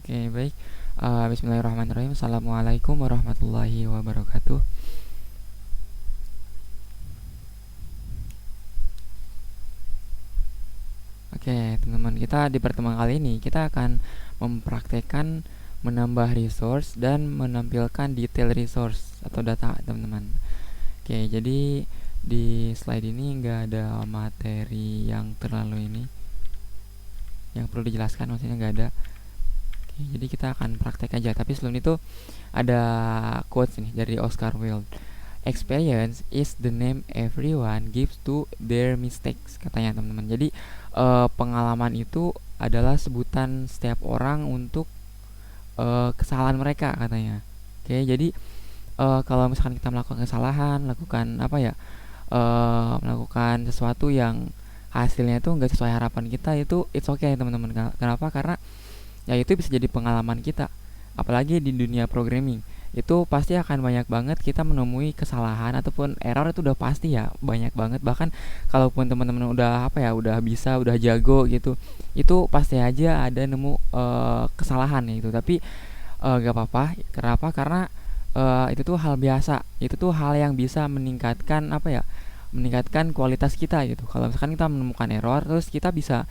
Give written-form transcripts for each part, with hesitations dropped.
Oke, baik. Bismillahirrahmanirrahim. Assalamualaikum warahmatullahi wabarakatuh. Oke, teman-teman, kita di pertemuan kali ini kita akan mempraktekkan menambah resource dan menampilkan detail resource atau data, teman-teman. Oke, jadi di slide ini nggak ada materi yang terlalu ini yang perlu dijelaskan, maksudnya nggak ada. Oke, jadi kita akan praktek aja. Tapi sebelum itu ada quotes nih dari Oscar Wilde. Experience is the name everyone gives to their mistakes, katanya, teman-teman. Jadi pengalaman itu adalah sebutan setiap orang untuk kesalahan mereka, katanya. Oke, jadi kalau misalkan kita melakukan kesalahan, melakukan sesuatu yang hasilnya itu nggak sesuai harapan kita, itu it's okay, teman-teman. Kenapa? Karena ya itu bisa jadi pengalaman kita. Apalagi di dunia programming, itu pasti akan banyak banget kita menemui kesalahan ataupun error, itu udah pasti ya, banyak banget. Bahkan kalaupun teman-teman udah bisa, udah jago gitu, itu pasti aja ada nemu kesalahan gitu. Tapi gak apa-apa. Kenapa? Karena itu tuh hal biasa, itu tuh hal yang bisa meningkatkan kualitas kita gitu. Kalau misalkan kita menemukan error terus kita bisa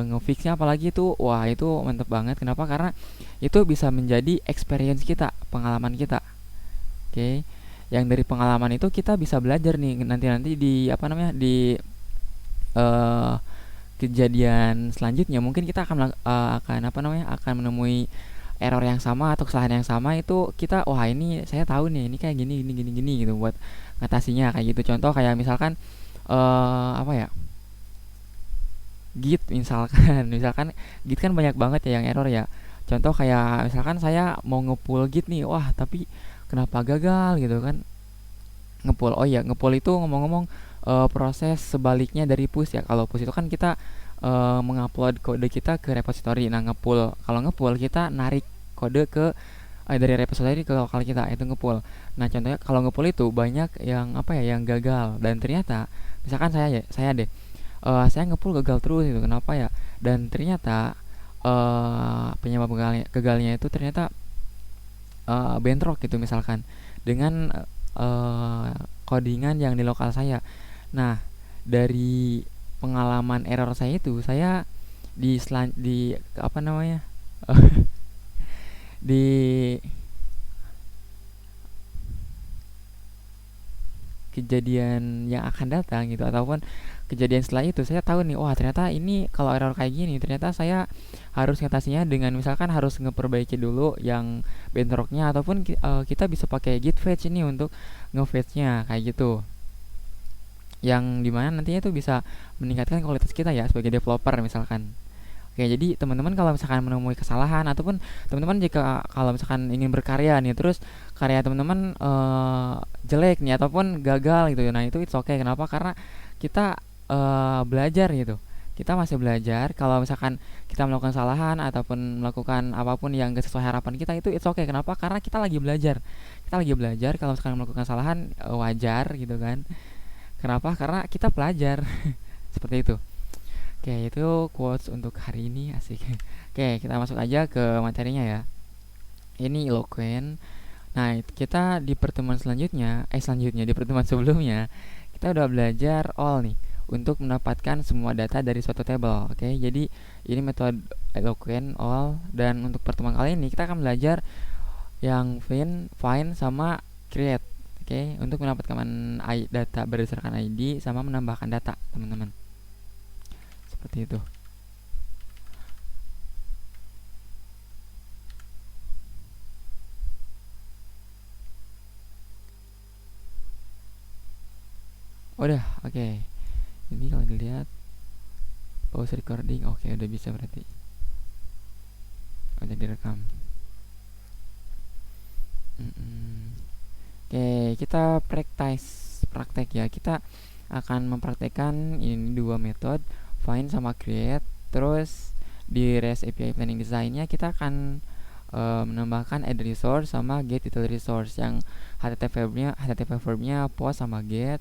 ngefixnya, apalagi itu, wah, itu mantep banget. Kenapa? Karena itu bisa menjadi experience kita, pengalaman kita. Oke, yang dari pengalaman itu kita bisa belajar nih, nanti di eh, kejadian selanjutnya mungkin kita akan menemui error yang sama atau kesalahan yang sama. Itu kita, wah, ini saya tahu nih, ini kayak gini gini gini gini gitu buat ngatasinya, kayak gitu. Contoh kayak misalkan eh apa ya Git misalkan. Misalkan Git kan banyak banget ya yang error ya. Contoh kayak misalkan saya mau ngepull Git nih, wah, tapi kenapa gagal gitu kan. Ngepull, oh iya, ngepull itu ngomong-ngomong proses sebaliknya dari push ya. Kalau push itu kan kita mengupload kode kita ke repository. Nah, ngepull, kalau ngepull kita narik kode dari repository ke lokal kita, itu ngepull. Nah, contohnya kalau ngepull itu banyak yang gagal, dan ternyata misalkan saya deh, saya ngepull gagal terus gitu. Kenapa ya? Dan ternyata penyebab gagalnya itu ternyata bentrok gitu, misalkan dengan codingan yang di lokal saya. Nah, dari pengalaman error saya itu, saya di apa namanya di kejadian yang akan datang gitu, ataupun kejadian setelah itu, saya tahu nih, wah, ternyata ini kalau error kayak gini, ternyata saya harus ngatasinya dengan misalkan harus ngeperbaiki dulu yang bentroknya, ataupun kita bisa pakai git fetch ini untuk ngefetchnya, kayak gitu, yang dimana nantinya itu bisa meningkatkan kualitas kita ya sebagai developer misalkan. Oke, jadi teman-teman kalau misalkan menemui kesalahan, ataupun teman-teman jika kalau misalkan ingin berkarya nih, terus karya teman-teman jelek nih ataupun gagal gitu, nah itu it's okay. Kenapa? Karena kita belajar gitu. Kita masih belajar. Kalau misalkan kita melakukan kesalahan ataupun melakukan apapun yang gak sesuai harapan kita, itu it's okay. Kenapa? Karena kita lagi belajar. Kita lagi belajar. Kalau misalkan melakukan kesalahan, wajar gitu kan. Kenapa? Karena kita pelajar. Seperti itu. Oke, itu quotes untuk hari ini, asik. Oke, kita masuk aja ke materinya ya. Ini eloquent. Nah, kita di pertemuan selanjutnya di pertemuan sebelumnya, kita udah belajar all nih untuk mendapatkan semua data dari suatu table. Oke, jadi ini metode eloquent all, dan untuk pertemuan kali ini kita akan belajar yang find sama create. Oke, untuk mendapatkan data berdasarkan ID sama menambahkan data, teman-teman. Seperti itu. Udah, oke. Ini kalau dilihat pause recording, oke, udah bisa berarti. Udah direkam. Oke, kita praktek ya. Kita akan mempraktekkan ini dua metode, find sama create. Terus di REST API Planning Design-nya kita akan menambahkan add resource sama get detail resource, yang HTTP verbnya post sama get,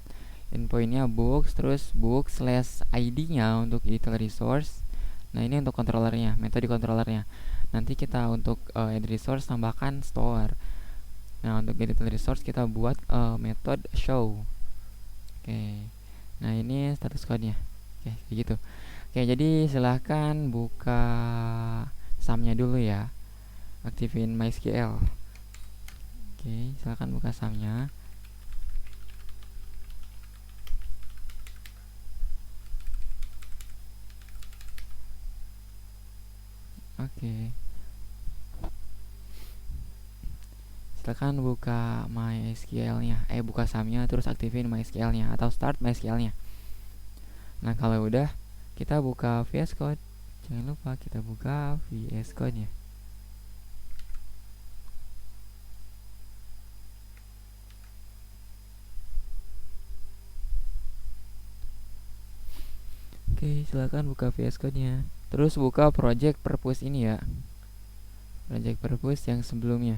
endpoint-nya books, terus book slash ID-nya untuk detail resource. Nah, ini untuk controllernya, metode controllernya. nanti kita untuk add resource tambahkan store. Nah, untuk edit resource kita buat method show. Oke. Nah, ini status code-nya. Oke, kayak gitu. Oke, jadi silahkan buka SAM-nya dulu ya. Aktifin MySQL. Oke, silahkan buka SAM-nya. Oke. Silahkan buka MySQL-nya. Buka SAM-nya terus aktifin MySQL-nya atau start MySQL-nya. Nah, kalau udah kita buka VS Code. Jangan lupa kita buka VS Code-nya. Oke, silahkan buka VS Code-nya. Terus buka project purpose ini ya. Project purpose yang sebelumnya.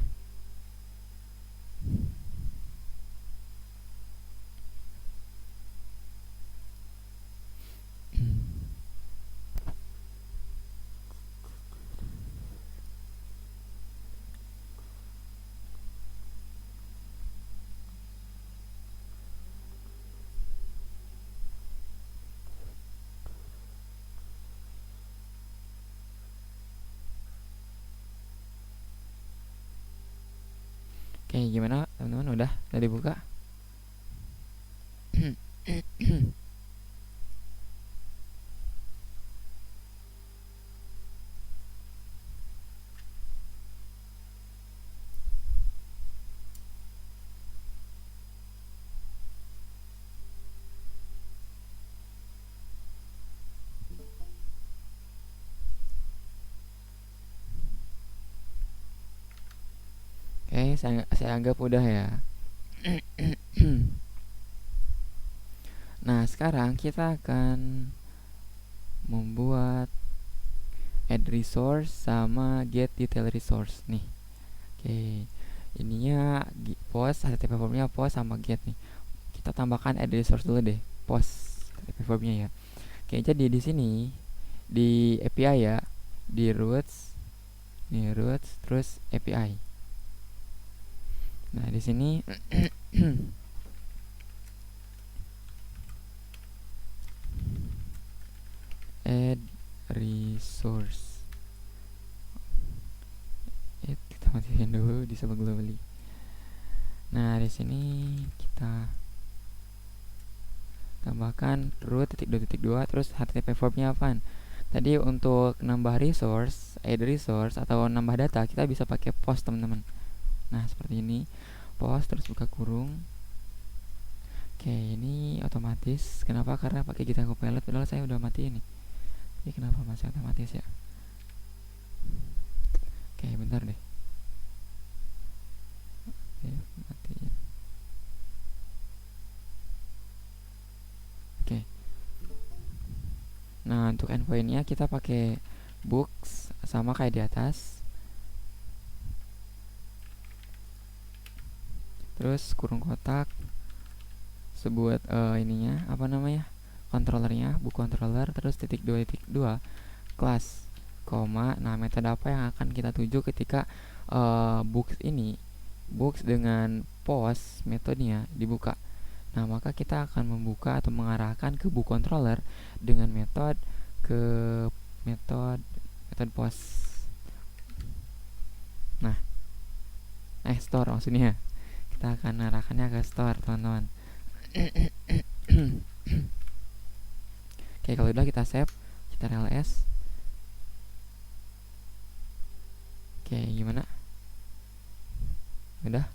Oke, gimana teman-teman, udah dibuka? Oke, saya anggap udah ya. Nah, sekarang kita akan membuat add resource sama get detail resource nih. Oke, ininya post HTTP formnya post sama get nih. Kita tambahkan add resource dulu deh, post HTTP formnya ya. Oke, jadi di sini di API ya, di roots, terus API. Nah, di sini add resource. Kita matiin dulu di sebelum globally. Nah, di sini kita tambahkan root .2 terus HTTP formnya apa? Tadi untuk nambah resource, add resource atau nambah data kita bisa pakai post teman-teman. Nah, seperti ini. Post terus buka kurung. Oke, ini otomatis. Kenapa? Karena pakai kita Copilot padahal saya udah mati ini. Ini kenapa masih otomatis ya? Oke, bentar deh. Oke, matiin. Oke. Nah, untuk endpointnya kita pakai books sama kayak di atas. Terus kurung kotak. Sebuat ininya apa namanya? Controllernya, book controller terus .2 class, koma. Nah, metode apa yang akan kita tuju ketika books dengan post metodenya dibuka. Nah, maka kita akan membuka atau mengarahkan ke book controller dengan metode post. Nah, store maksudnya. Kita akan arahkannya ke store, teman-teman. Oke, kalau udah kita save, kita ls. Oke, gimana? Udah?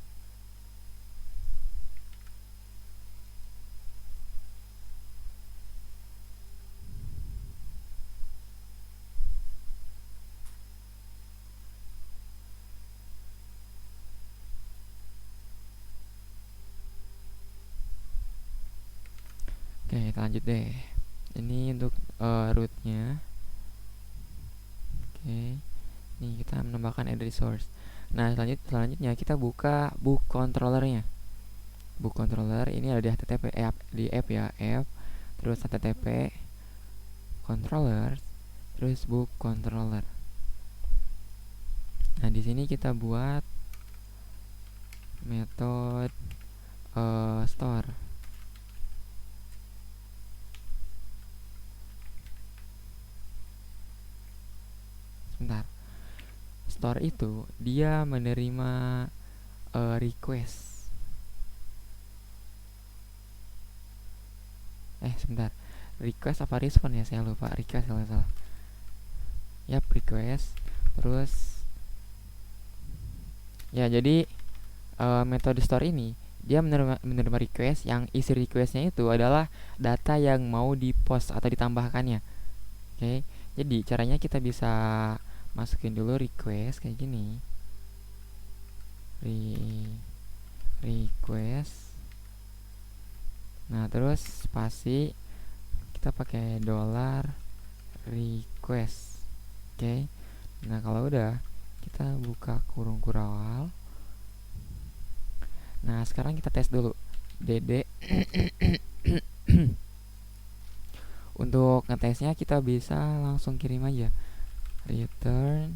Oke, kita lanjut deh. Ini untuk rootnya. Oke, ini kita menambahkan add resource. Nah, selanjutnya kita buka book controllernya. Book controller ini ada di HTTP di app ya, app terus HTTP controller terus book controller. di sini kita buat metode store. Sebentar. Store itu dia menerima request. Sebentar. Request apa respon ya? Saya lupa. Request kalau salah. Yap, request. Terus ya, jadi metode store ini dia menerima request yang isi requestnya itu adalah data yang mau di post atau ditambahkannya. Oke, jadi caranya kita bisa masukin dulu request kayak gini. Request. Nah, terus spasi kita pakai $request. Oke. Nah, kalau udah kita buka kurung kurawal. Nah, sekarang kita tes dulu. DD. Untuk ngetesnya kita bisa langsung kirim aja return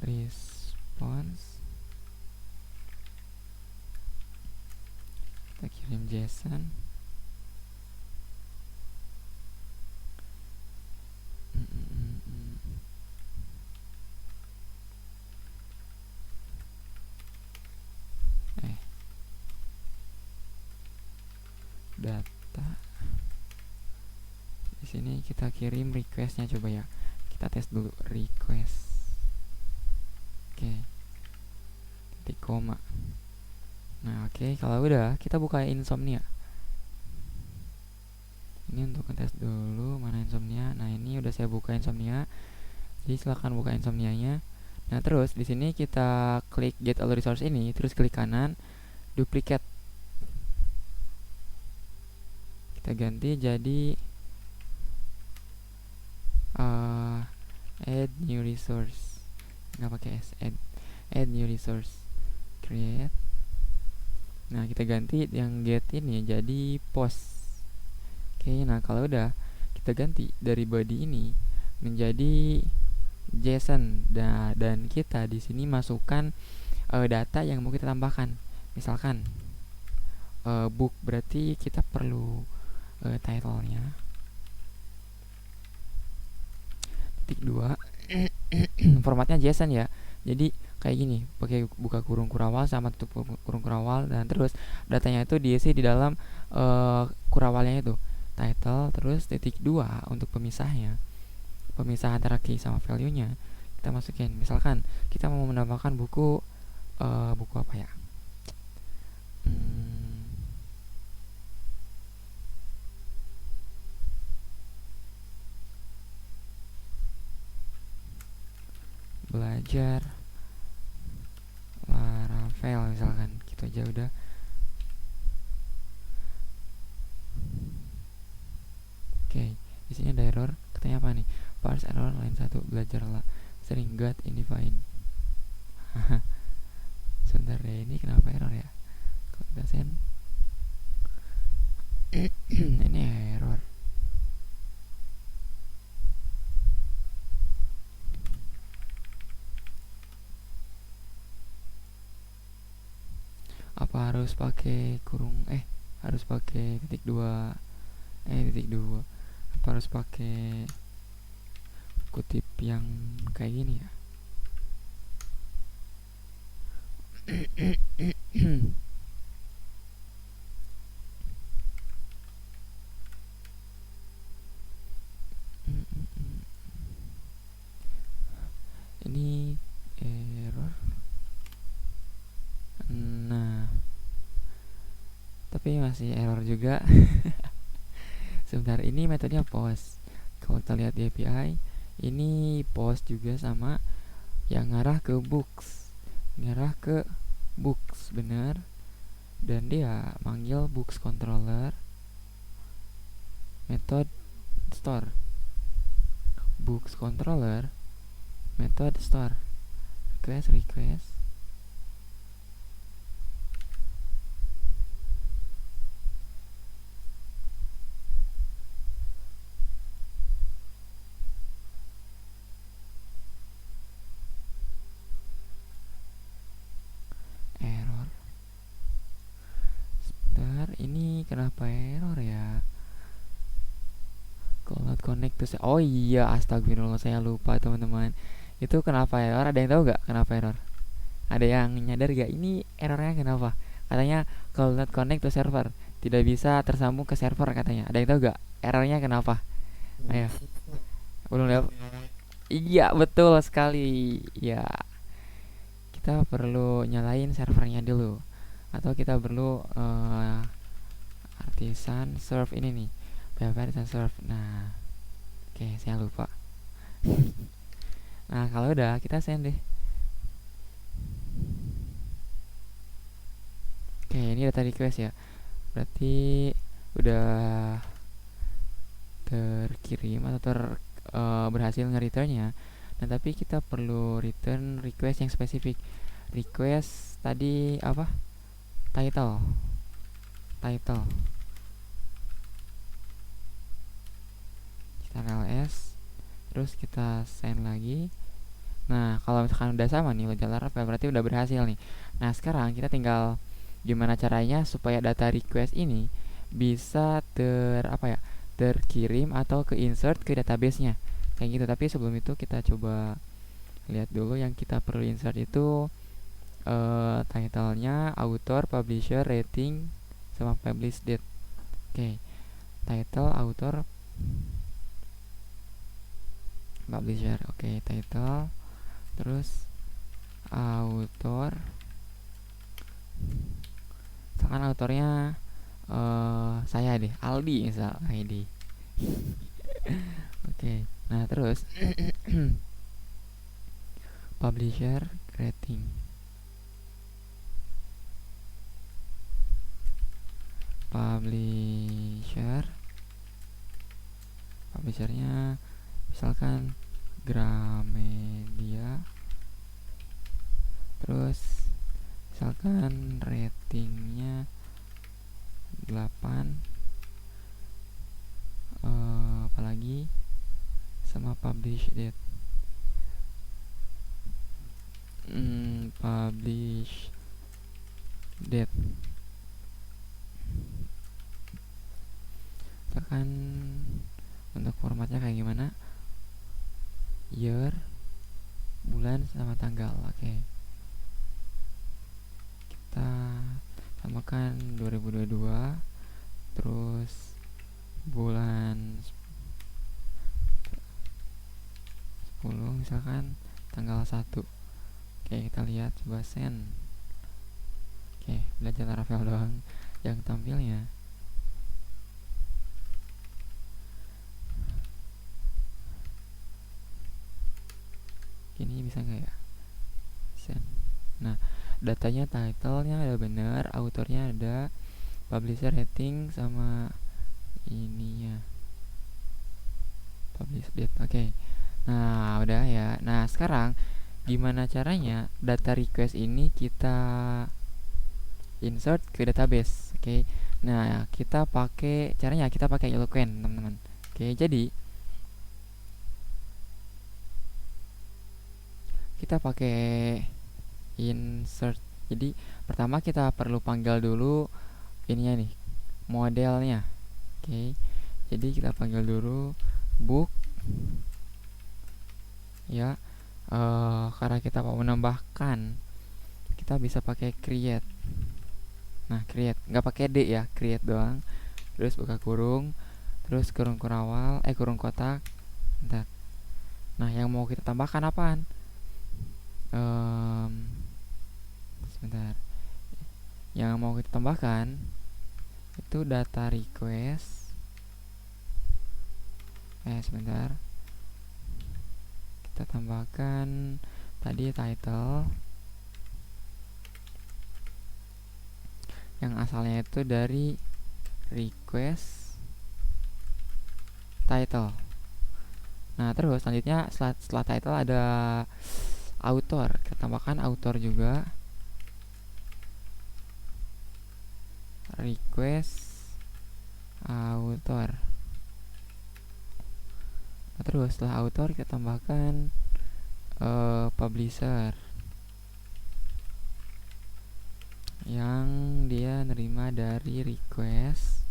response. Kita kirim JSON. Data. Di sini kita kirim requestnya, coba ya. Kita tes dulu request. Oke. Titik koma. Nah, oke, kalau udah kita buka Insomnia. Ini untuk ngetes dulu mana Insomnia. Nah, ini udah saya buka Insomnia. Jadi silahkan buka Insomnianya. Nah, terus di sini kita klik get all resource ini, terus klik kanan, duplicate. Kita ganti jadi add new resource. Nggak pakai s, add new resource, create. Nah, kita ganti yang get ini jadi post. Oke, nah kalau udah kita ganti dari body ini menjadi JSON. Dan kita di sini masukkan data yang mau kita tambahkan. Misalkan book, berarti kita perlu title-nya. Titik 2. Formatnya JSON ya. Jadi kayak gini, pakai buka kurung kurawal sama tutup kurung kurawal, dan terus datanya itu diisi di dalam kurawalnya itu. Title, terus titik 2 untuk pemisahnya. Pemisah antara key sama value-nya kita masukin. Misalkan kita mau menambahkan buku apa ya? Belajar Laravel misalkan, gitu aja udah. Oke, di sini ada error. Katanya apa nih? Parse error line 1, belajarlah sering got undefined. Sebentar deh, ini kenapa error ya? Kalau kita send ini error. Apa harus pakai kurung harus pakai titik 2 apa harus pakai kutip yang kayak gini ya? Ini error. Nah, tapi masih error juga. Sebentar, ini metodenya post. Kalau kita lihat di API, ini post juga sama yang ngarah ke books. Ngarah ke books, bener. Dan dia manggil books controller method store. Books controller method store. Request. Oh iya, astagfirullah, saya lupa teman-teman. Itu kenapa error? Ada yang tahu nggak kenapa error? Ada yang nyadar gak ini errornya kenapa? Katanya call not connect to server, tidak bisa tersambung ke server katanya. Ada yang tahu gak errornya kenapa? Ayo, belum dapat. Iya, betul sekali. Ya, kita perlu nyalain servernya dulu, atau kita perlu artisan serve ini nih. PHP artisan serve. Nah, oke, saya lupa. Nah, kalau udah kita send deh. Oke, ini data request ya. Berarti udah terkirim atau berhasil nge-returnnya. Dan tapi kita perlu return request yang spesifik. Request tadi apa? Title. Title. Kita ls, terus kita send lagi. Nah, kalau misalkan udah sama nih local Laravel, berarti udah berhasil nih. Nah, sekarang kita tinggal gimana caranya supaya data request ini bisa terkirim atau ke insert ke database-nya. Kayak gitu. Tapi sebelum itu kita coba lihat dulu yang kita perlu insert itu title-nya, author, publisher, rating, sama publish date. Oke, title, author, publisher. Oke, title, terus author. Misalkan autornya saya deh, Aldi misal, ID. Oke, nah terus publisher, rating. Publishernya misalkan Gramedia, terus misalkan ratingnya 8, apalagi sama publish date. Publish date misalkan untuk formatnya kayak gimana, year, bulan, sama tanggal. Oke, kita samakan 2022, terus bulan 10 misalkan tanggal 1. Oke, kita lihat, coba send. Oke, belajar Laravel doang yang tampilnya. Ini bisa nggak ya? Send. Nah, datanya, title-nya ada benar, autornya ada, publisher, rating, sama ininya publish date. Oke. Nah, udah ya. Nah, sekarang gimana caranya data request ini kita insert ke database. Oke. Nah, kita pakai Eloquent, teman-teman. Oke, jadi kita pakai insert. Jadi pertama kita perlu panggil dulu ininya nih, modelnya. Oke. Jadi kita panggil dulu book ya. Karena kita mau menambahkan, kita bisa pakai create. Nah, create nggak pakai d ya, create doang. Terus buka kurung, terus kurung kurawal, kurung kotak. Bentar. Nah, yang mau kita tambahkan apaan? Sebentar. Yang mau kita tambahkan itu data request. Sebentar. Kita tambahkan tadi title yang asalnya itu dari request title. Nah, terus selanjutnya setelah title ada author. Kita tambahkan author juga. Request author. Nah, terus setelah author kita tambahkan publisher yang dia nerima dari request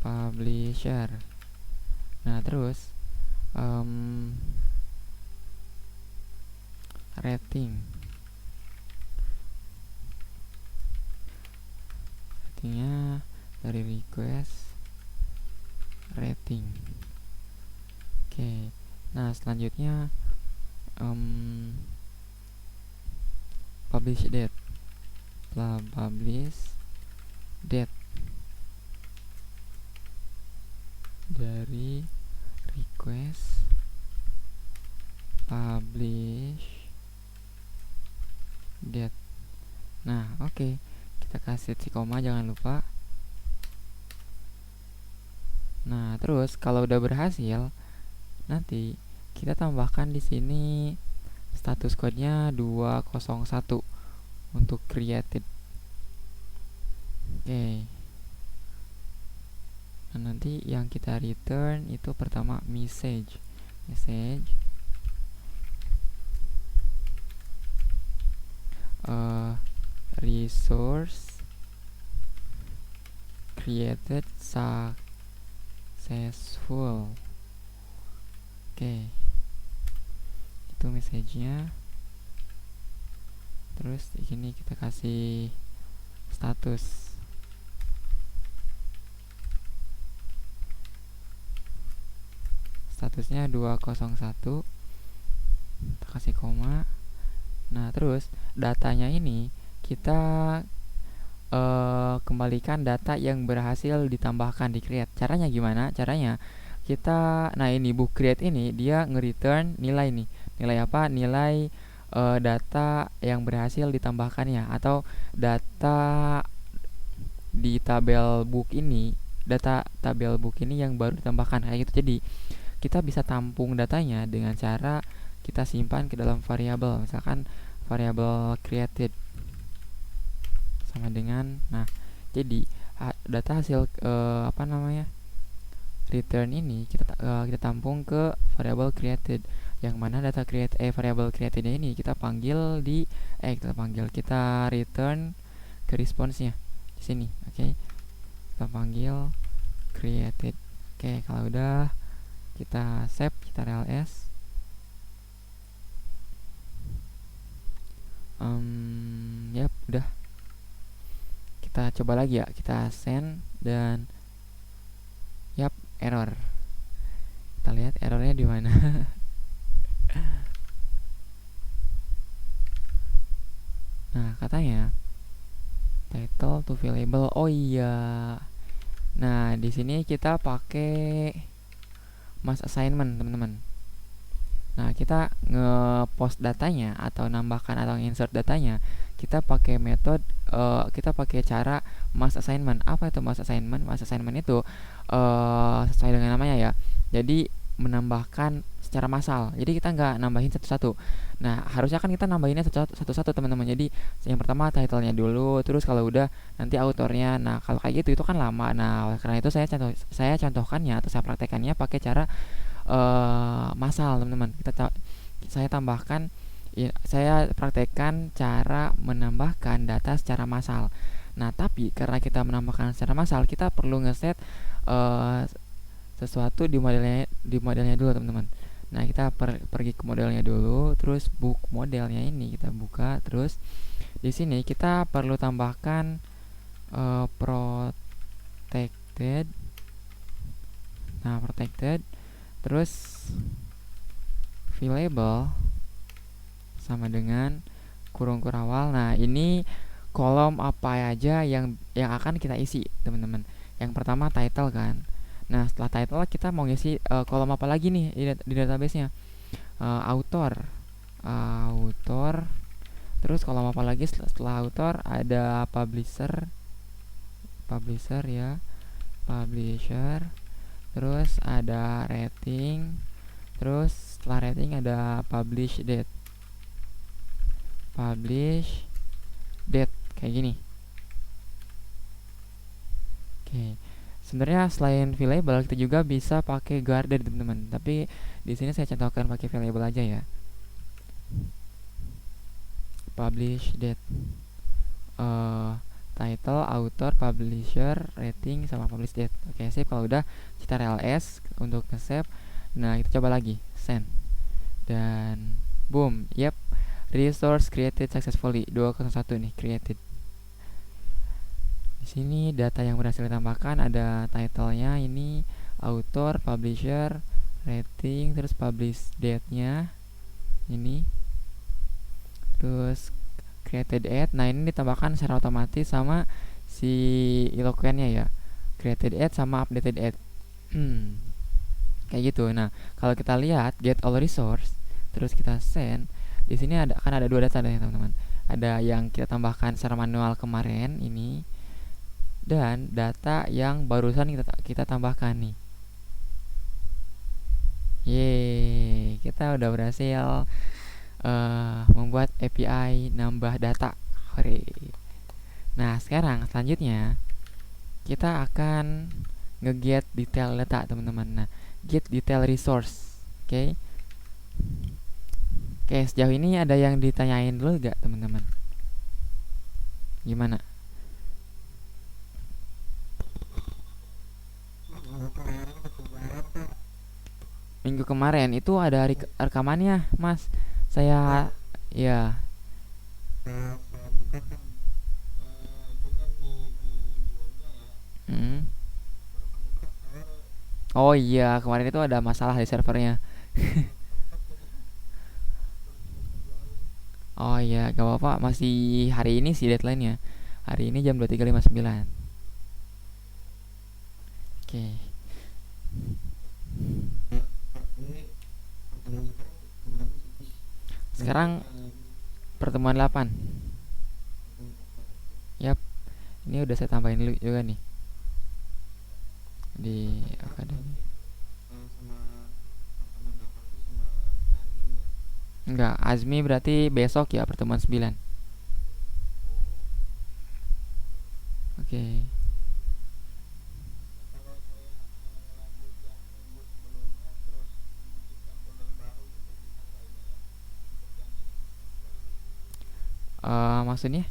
publisher. Nah terus ratingnya dari request rating. Oke. Nah selanjutnya publish date dari request publish date. Nah oke, kita kasih si koma jangan lupa. Nah terus kalau udah berhasil, nanti kita tambahkan di sini status code-nya 201 untuk created. Oke. Nah nanti yang kita return itu pertama message resource created successful. Oke, itu message-nya. Terus di sini kita kasih statusnya 201, kita kasih koma. Nah terus datanya ini kita kembalikan data yang berhasil ditambahkan di create. Caranya gimana? Caranya kita, nah ini book create ini dia nge-return nilai nih. Nilai apa? Nilai data yang berhasil ditambahkannya, atau data di tabel book ini, yang baru ditambahkan kayak gitu. Jadi kita bisa tampung datanya dengan cara kita simpan ke dalam variabel, misalkan variabel created sama dengan, nah jadi data hasil return ini kita tampung ke variabel created, yang mana data variabel creatednya ini kita return ke response-nya di sini. Oke. Kita panggil created. Oke, kalau udah kita save, kita ls. Yap, udah. Kita coba lagi ya, kita send dan yap, error. Kita lihat errornya di mana. Nah, katanya title to available. Oh iya. Nah, di sini kita pakai mass assignment, teman-teman. Nah, kita nge-post datanya atau nambahkan atau insert datanya, kita pakai metode kita pakai cara mass assignment. Apa itu mass assignment? Mass assignment itu sesuai dengan namanya ya. Jadi menambahkan secara massal. Jadi kita nggak nambahin satu-satu. Nah, harusnya kan kita nambahinnya satu-satu, teman-teman. Jadi yang pertama title-nya dulu, terus kalau udah nanti autornya. Nah, kalau kayak gitu itu kan lama. Nah, karena itu saya contohkannya atau saya praktekannya pakai cara massal, teman-teman. Saya tambahkan, saya praktekkan cara menambahkan data secara massal. Nah, tapi karena kita menambahkan secara massal, kita perlu ngeset sesuatu di modelnya dulu, teman-teman. Nah, kita pergi ke modelnya dulu, terus book modelnya ini kita buka, terus di sini kita perlu tambahkan protected. Nah, protected, terus available sama dengan kurung kurawal. Nah, ini kolom apa aja yang akan kita isi, teman-teman. Yang pertama title kan. Nah, setelah title kita mau ngisi kolom apa lagi nih di database-nya? Author. Terus kolom apa lagi setelah author? Ada publisher ya. Publisher. Terus ada rating. Terus setelah rating ada publish date. Kayak gini. Oke. Sebenarnya selain available kita juga bisa pakai guarded, teman-teman. Tapi di sini saya contohkan pakai available aja ya. Publish date. title, author, publisher, rating, sama publish date. Oke, sip. Kalau udah kita ls untuk nge-save. Nah, kita coba lagi send, dan boom, yep, resource created successfully. 201 nih created. Di sini data yang berhasil ditambahkan ada titlenya ini, author, publisher, rating, terus publish date-nya ini, terus created ad. Nah, ini ditambahkan secara otomatis sama si Eloquent-nya ya. Created ad sama updated ad. Kayak gitu. Nah, kalau kita lihat get all resource, terus kita send, di sini ada dua data nih teman-teman. Ada yang kita tambahkan secara manual kemarin ini, dan data yang barusan kita tambahkan nih. Yeay, kita udah berhasil membuat API nambah data. Hore. Nah, sekarang selanjutnya kita akan nge-get detail data, teman-teman. Nah, get detail resource. Oke. Oke, sejauh ini ada yang ditanyain dulu gak, teman-teman? Gimana? Minggu kemarin itu ada rekamannya, Mas. Saya ya. Hmm. Oh iya, kemarin itu ada masalah di servernya. Oh iya, gak apa-apa. Masih hari ini sih deadline-nya. Hari ini jam 23.59. Oke. Sekarang pertemuan 8. Yap. Ini udah saya tambahin dulu juga nih di akademi. Enggak, Azmi berarti besok ya, pertemuan 9. Oke. Maksudnya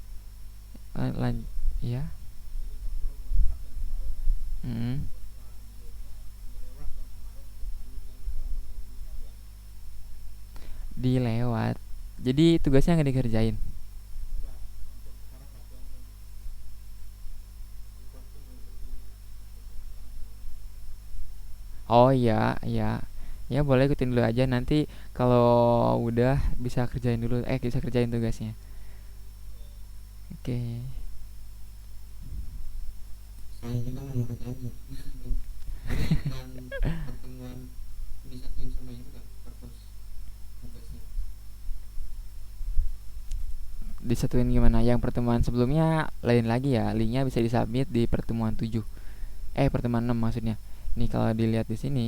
ya. Hmm. Dilewat. Jadi tugasnya nggak dikerjain. Oh iya, iya. Ya boleh ikutin dulu aja, nanti kalau udah bisa kerjain dulu, bisa kerjain tugasnya. Oke. Disatuin gimana? Yang pertemuan sebelumnya lain lagi ya, linknya bisa disubmit di pertemuan 7. Pertemuan 6 maksudnya. Nih kalau dilihat di sini,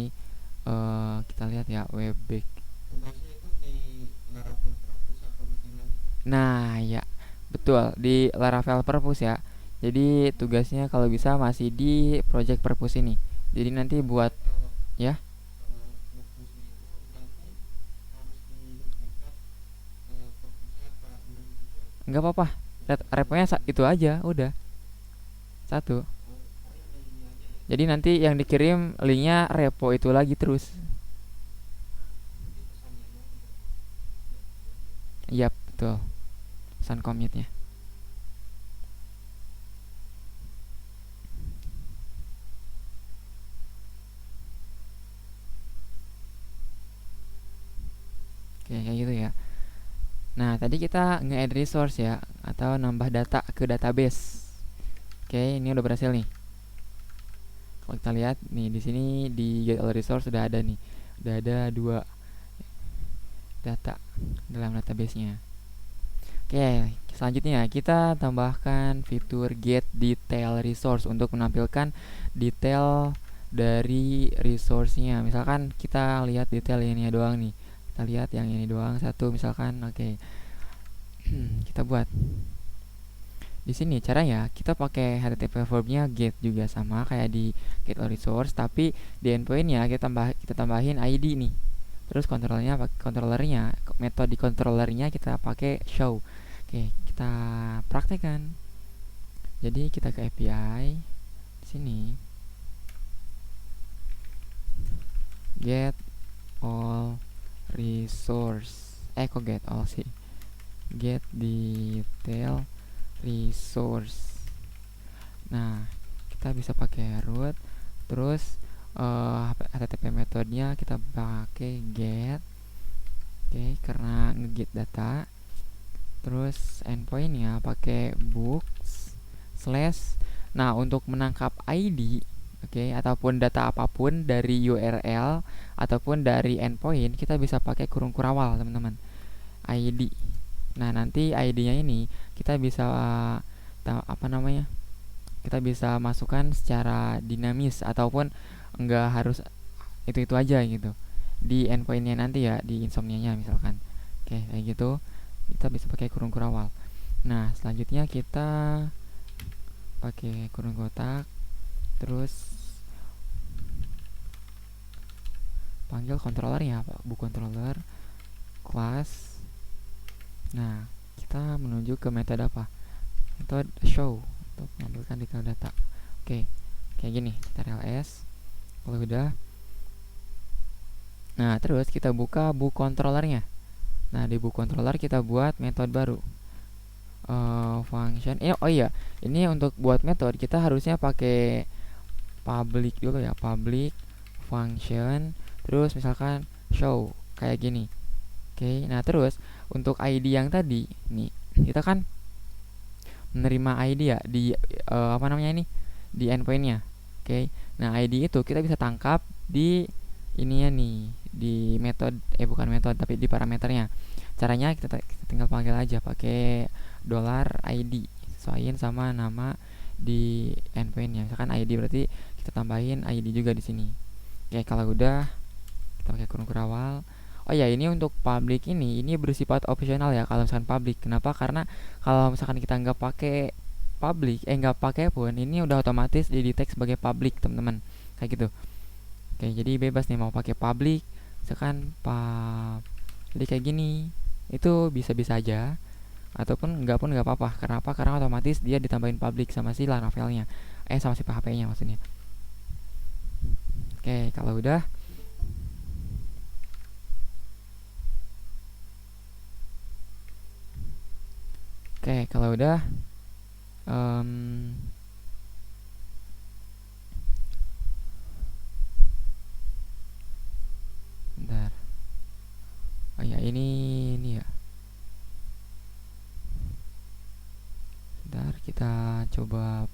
kita lihat ya webback. Nah, ya. Betul, di Laravel Purpose ya. Jadi tugasnya kalau bisa masih di project Purpose ini. Jadi nanti buat ya, nggak apa-apa. Reponya itu aja, udah satu. Jadi nanti yang dikirim linknya repo itu lagi terus. Yap, betul. Sun commit-nya. Oke, kayak gitu ya. Nah, tadi kita nge-add resource ya, atau nambah data ke database. Oke, ini udah berhasil nih. Kalau kita lihat nih di sini di get all resource sudah ada nih. Udah ada 2 data dalam database-nya. Oke, selanjutnya kita tambahkan fitur get detail resource untuk menampilkan detail dari resource-nya. Misalkan kita lihat detail ini doang nih. Kita lihat yang ini doang satu misalkan. Oke. Kita buat. Di sini caranya kita pakai HTTP verbnya get juga sama kayak di get all resource, tapi di endpointnya kita tambahin ID nih. Terus controllernya, metode di controllernya kita pakai show. Oke, kita praktekkan. Jadi kita ke API sini, get all resource, kok get all sih, get detail resource. Nah, kita bisa pakai root, terus HTTP metodenya kita pakai get, karena ngeget data. Terus endpointnya pakai books slash. Nah, untuk menangkap ID, ataupun data apapun dari URL ataupun dari endpoint, kita bisa pakai kurung kurawal, teman-teman. ID. Nah, nanti ID-nya ini kita bisa kita bisa masukkan secara dinamis ataupun enggak harus itu aja gitu di endpointnya nanti ya, di insomnia-nya misalkan. Kayak gitu kita bisa pakai kurung kurawal. Nah, selanjutnya kita pakai kurung kotak, terus panggil controllernya, book controller class. Nah, kita menuju ke metode apa? Metode show untuk mengambilkan detail data. Kayak gini, kita ls. Kalau udah, nah terus kita buka book controllernya. Nah, di book controller kita buat metode baru, function. Ini untuk buat metode kita harusnya pakai public dulu ya, public function, terus misalkan show kayak gini. Nah terus untuk ID yang tadi nih, kita kan menerima ID ya di di endpointnya. Nah ID itu kita bisa tangkap di ininya nih, di metode bukan metode tapi di parameternya. Caranya kita tinggal panggil aja pakai $id, sesuaiin sama nama di endpointnya. Misalkan ID berarti kita tambahin ID juga di sini. Kalau udah kita pakai kurung kurawal. Ini untuk public ini bersifat opsional ya kalau misalkan public. Kenapa? Karena kalau misalkan kita nggak pakai public, nggak pakai pun, ini udah otomatis di detect sebagai public, teman-teman. Kayak gitu. Jadi bebas nih mau pakai public, misalkan public kayak gini, itu bisa-bisa aja. Ataupun nggak pun nggak apa-apa. Karena apa? Karena otomatis dia ditambahin public sama si Laravelnya, sama si PHP-nya maksudnya. Kalau udah, kalau udah, bentar. Ini ya. Bentar, kita coba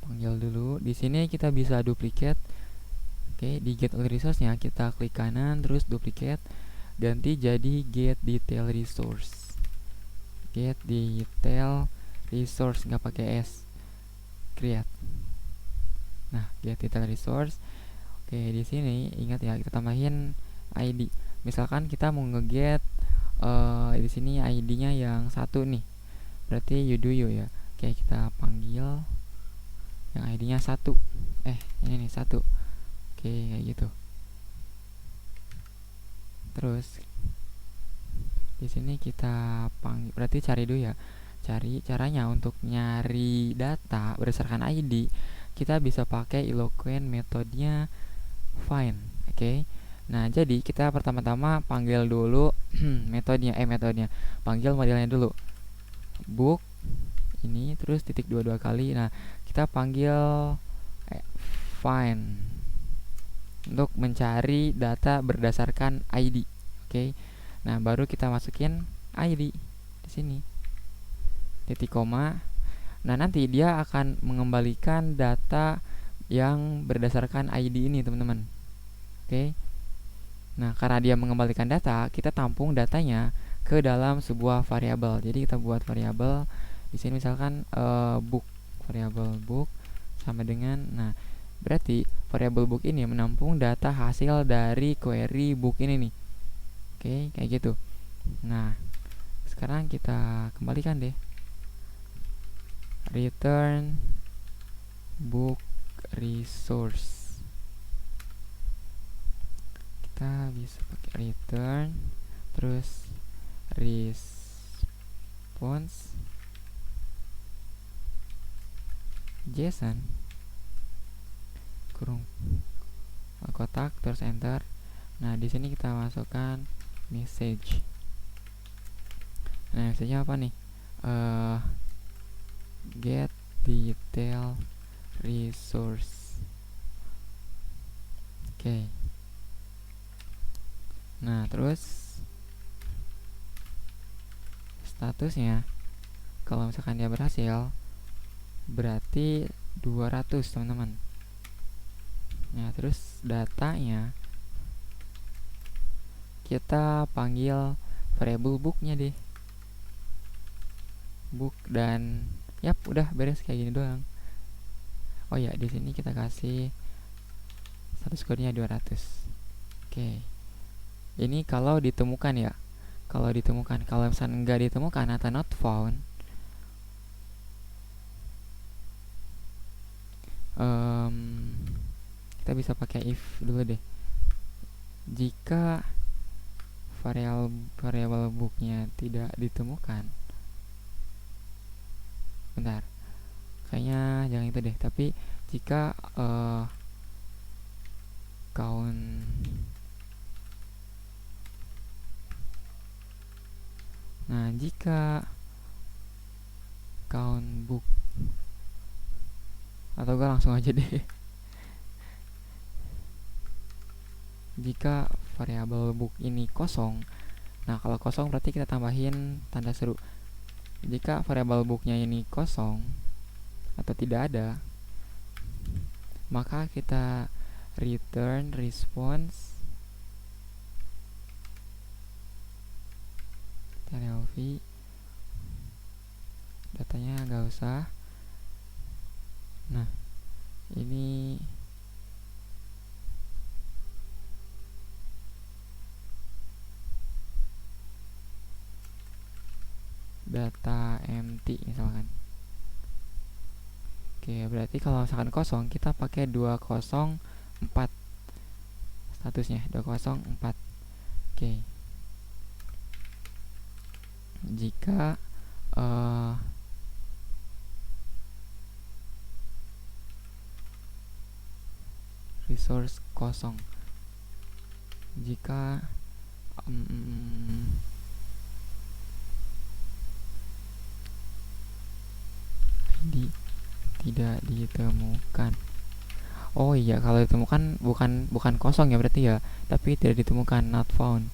panggil dulu. Di sini kita bisa duplicate. Di get all resource-nya kita klik kanan terus duplicate, ganti jadi get detail resource. Get detail resource nggak pakai s, create. Nah, get detail resource. Di sini ingat ya, kita tambahin ID. Misalkan kita mau ngeget di sini ID-nya yang 1 nih, berarti you ya. Kita panggil yang ID-nya 1. Ini nih 1. Kayak gitu. Terus di sini kita panggil, berarti cari dulu ya. Cari caranya untuk nyari data berdasarkan ID. Kita bisa pakai Eloquent metodenya find. Nah, jadi kita pertama-tama panggil dulu metodenya. Panggil modelnya dulu. Book ini terus titik 22 kali. Nah, kita panggil find untuk mencari data berdasarkan ID. Nah, baru kita masukin ID di sini. Titik koma. Nah, nanti dia akan mengembalikan data yang berdasarkan ID ini, teman-teman. Nah, karena dia mengembalikan data, kita tampung datanya ke dalam sebuah variabel. Jadi kita buat variabel di sini misalkan book, variabel book sama dengan, nah berarti variabel book ini menampung data hasil dari query book ini nih. Kayak gitu. Nah, sekarang kita kembalikan deh. Return book resource. Kita bisa pakai return terus response JSON kurung kotak terus enter. Nah di sini kita masukkan message. Nah message apa nih? Get detail resource. Oke. Nah terus statusnya, kalau misalkan dia berhasil berarti 200 teman-teman. Nah terus datanya kita panggil variable booknya deh, book, dan yap udah beres kayak gini doang. Oh ya di sini kita kasih status code-nya 200. Oke. Ini kalau ditemukan ya. Kalau ditemukan, kalau misalnya nggak ditemukan atau not found, kita bisa pakai if dulu deh. Jika variable booknya tidak ditemukan, bentar, kayaknya jangan itu deh. Tapi jika count jika count book, atau gue langsung aja deh. Jika variabel book ini kosong, nah kalau kosong berarti kita tambahin tanda seru. Jika variabel booknya ini kosong atau tidak ada, maka kita return response TLV, datanya nggak usah. Nah ini data empty misalkan. Oke, berarti kalau misalkan kosong kita pakai 204 statusnya, 204. Oke. Jika resource kosong, jika ID tidak ditemukan. Oh iya, kalau ditemukan bukan kosong ya berarti ya, tapi tidak ditemukan, not found.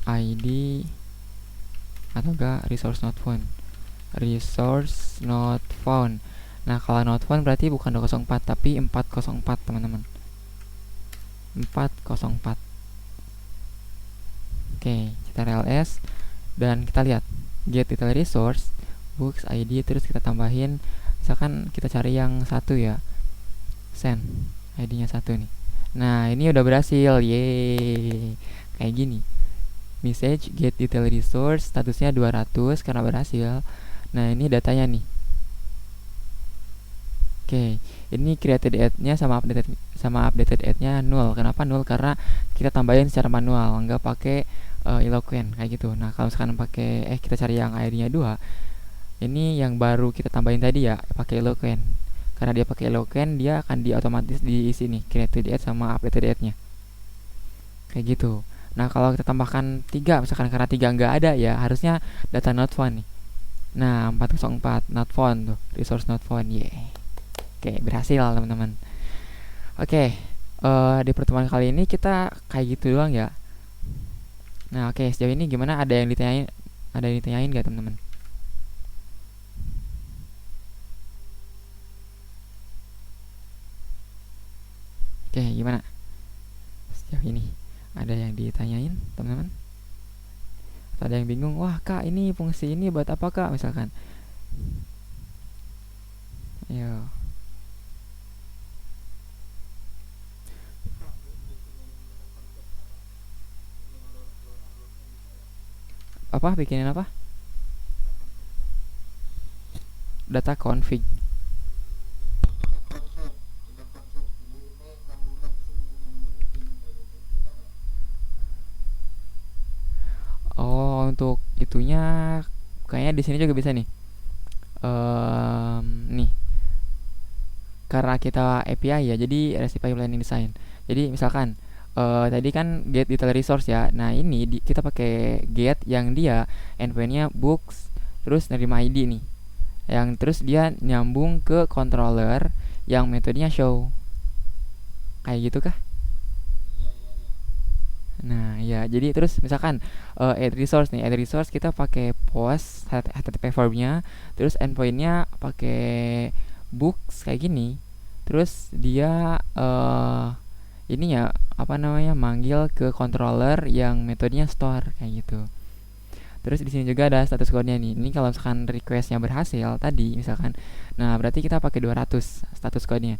ID atau enggak resource not found. Resource not found. Nah, kalau not found berarti bukan 204 tapi 404, teman-teman. 404. Oke, kita ls dan kita lihat get detail resource books ID, terus kita tambahin, misalkan kita cari yang satu ya, send ID-nya 1 nih. Nah ini udah berhasil, yeay, kayak gini. Message get detail resource statusnya 200 karena berhasil. Nah ini datanya nih. Oke, ini created add-nya sama updated add-nya 0. Kenapa 0? Karena kita tambahin secara manual, nggak pakai Eloquent kayak gitu. Nah kalau misalkan pakai kita cari yang ID-nya 2, ini yang baru kita tambahin tadi ya, pakai Eloquent. Karena dia pakai Eloquent, dia akan otomatis diisi nih created add sama updated add-nya. Kayak gitu. Nah, kalau kita tambahkan 3 misalkan, karena 3 nggak ada ya, harusnya data not found nih. Nah, 404 not found tuh, resource not found. Yeah. Oke, berhasil teman-teman. Oke, di pertemuan kali ini kita kayak gitu doang ya. Nah, oke, sejauh ini gimana? Ada yang ditanyain nggak teman-teman? Oke, gimana? Sejauh ini ada yang ditanyain, teman-teman? Atau ada yang bingung, wah kak ini fungsi ini buat apa kak, misalkan? Ayo. Apa? Bikinin apa? Data config. Oh, untuk itunya kayaknya di sini juga bisa nih. nih, karena kita API ya, jadi REST API Planning Design. Jadi misalkan tadi kan get detail resource ya. Nah, ini kita pakai get yang dia endpointnya books, terus nerima ID nih. Yang terus dia nyambung ke controller yang metodenya show. Kayak gitu kah? Nah, ya, jadi terus misalkan add resource nih, add resource kita pakai post HTTP formnya, terus endpointnya pakai books kayak gini. Terus dia ini ya apa namanya manggil ke controller yang metodenya store kayak gitu. Terus di sini juga ada status code-nya nih. Ini kalau misalkan request-nya berhasil tadi misalkan. Nah, berarti kita pakai 200 status code-nya.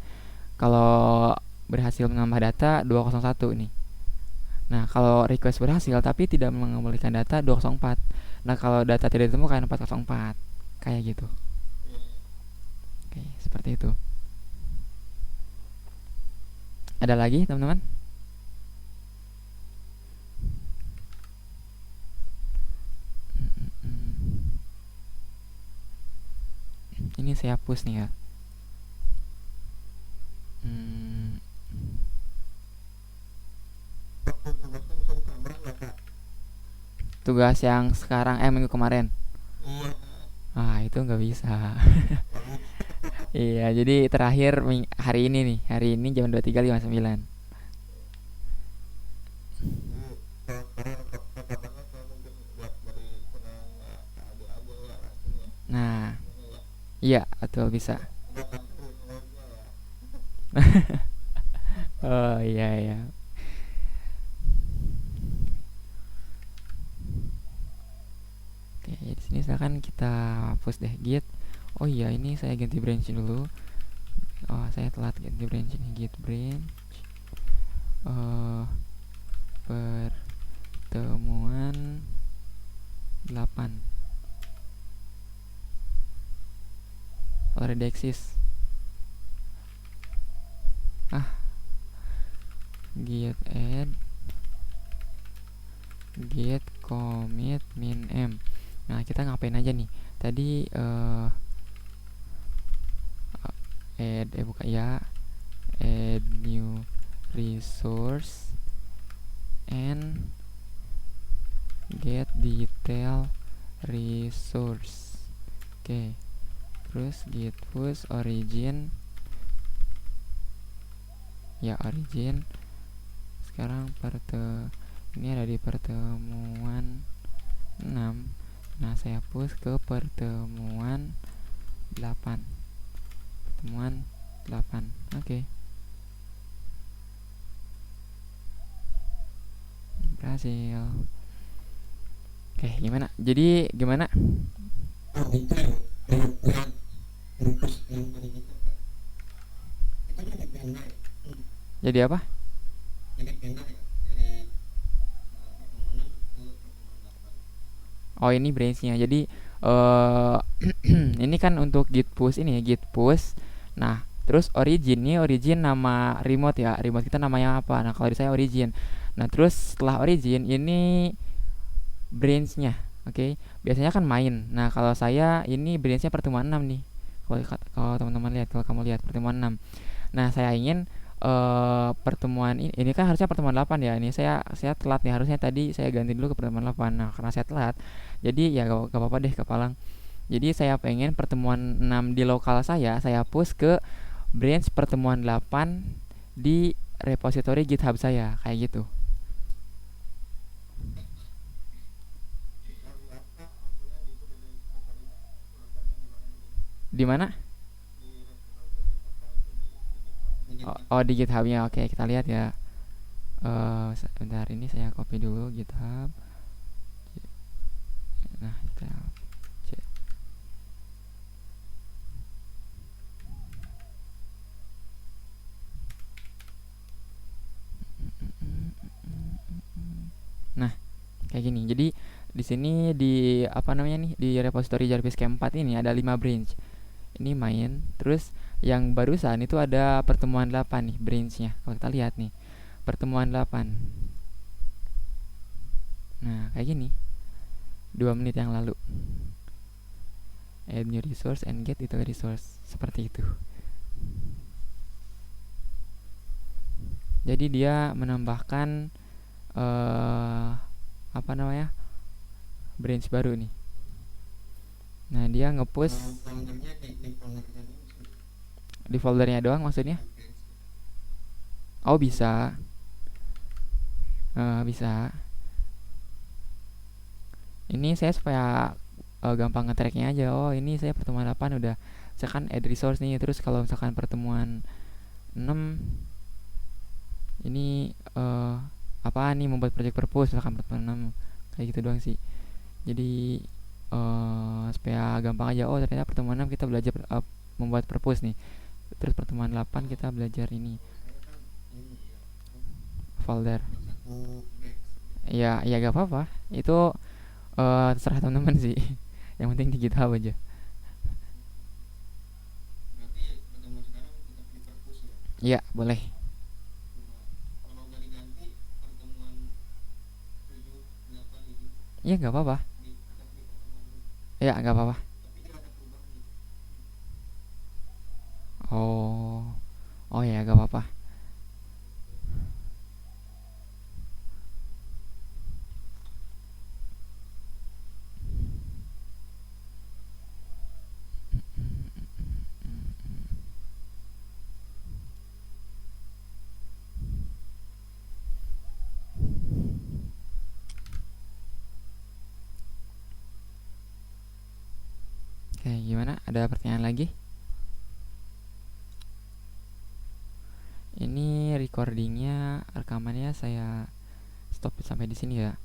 Kalau berhasil menambah data 201 nih. Nah, kalau request berhasil tapi tidak mengembalikan data 204. Nah, kalau data tidak ditemukan 404. Kayak gitu. Oke, seperti itu. Ada lagi, teman-teman? Ini saya hapus nih ya. Hmm, tugas yang sekarang minggu kemarin. Ah, itu nggak bisa. Iya, jadi terakhir hari ini nih. Hari ini jam 23.59. Nah, iya, betul bisa. Oh, iya iya. Oke, di sini silakan kita hapus deh git. Oh iya, ini saya ganti branch dulu. Oh, saya telat ganti branch ini, git branch eh pertemuan 8 already exist. Ah, git add git commit min m. Nah, kita ngapain aja nih? Tadi buka ya, add new resource and get detail resource. Oke, terus git push origin ya, origin sekarang ini ada di pertemuan 6. Nah, saya push ke pertemuan 8. Pertemuan 8. Oke. Berhasil. Oke, gimana? Jadi gimana? Jadi apa? Oh, ini branch-nya. Jadi ini kan untuk git push ini ya, git push. Nah, terus origin nih, origin nama remote ya. Remote kita namanya apa? Nah, kalau di saya origin. Nah, terus setelah origin ini branch-nya. Oke. Biasanya kan main. Nah, kalau saya ini branch-nya pertemuan 6 nih. Kalau teman-teman lihat, kalau kamu lihat pertemuan 6. Nah, saya ingin pertemuan ini kan harusnya pertemuan 8 ya. Ini saya telat nih. Harusnya tadi saya ganti dulu ke pertemuan 8. Nah, karena saya telat, jadi ya gak apa-apa deh kepalang. Jadi saya pengen pertemuan 6 di lokal saya push ke branch pertemuan 8 di repository GitHub saya, kayak gitu. Di mana? Oh, di GitHub-nya. Oke, kita lihat ya. Bentar, ini saya copy dulu GitHub. Nah, kita cek. Nah, kayak gini. Jadi di sini di apa namanya nih, di repository Jarvis Camp 4 ini ada 5 branch. Ini main. Terus yang barusan itu ada pertemuan 8 nih branch-nya. Kalau kita lihat nih, pertemuan 8. Nah, kayak gini. 2 menit yang lalu. add new resource and get itu resource seperti itu. Jadi dia menambahkan eh apa namanya, branch baru nih. Nah dia ngepush di foldernya doang maksudnya. Oh bisa. Bisa. Ini saya supaya gampang nge-tracknya aja. Oh ini saya pertemuan 8 udah, saya kan add resource nih. Terus kalau misalkan pertemuan 6 ini apa nih, membuat project purpose misalkan pertemuan 6, kayak gitu doang sih. Jadi supaya gampang aja. Oh ternyata pertemuan 6 kita belajar membuat purpose nih. Terus pertemuan 8 kita belajar ini, folder. Ya ya gak apa-apa. Itu terserah teman-teman sih. Yang penting di GitHub aja. Iya boleh. Iya nggak apa-apa. Iya nggak apa-apa. Oh, oh ya nggak apa-apa. Kayak gimana? Ada pertanyaan lagi? Ini recordingnya, rekamannya saya stop sampai di sini ya.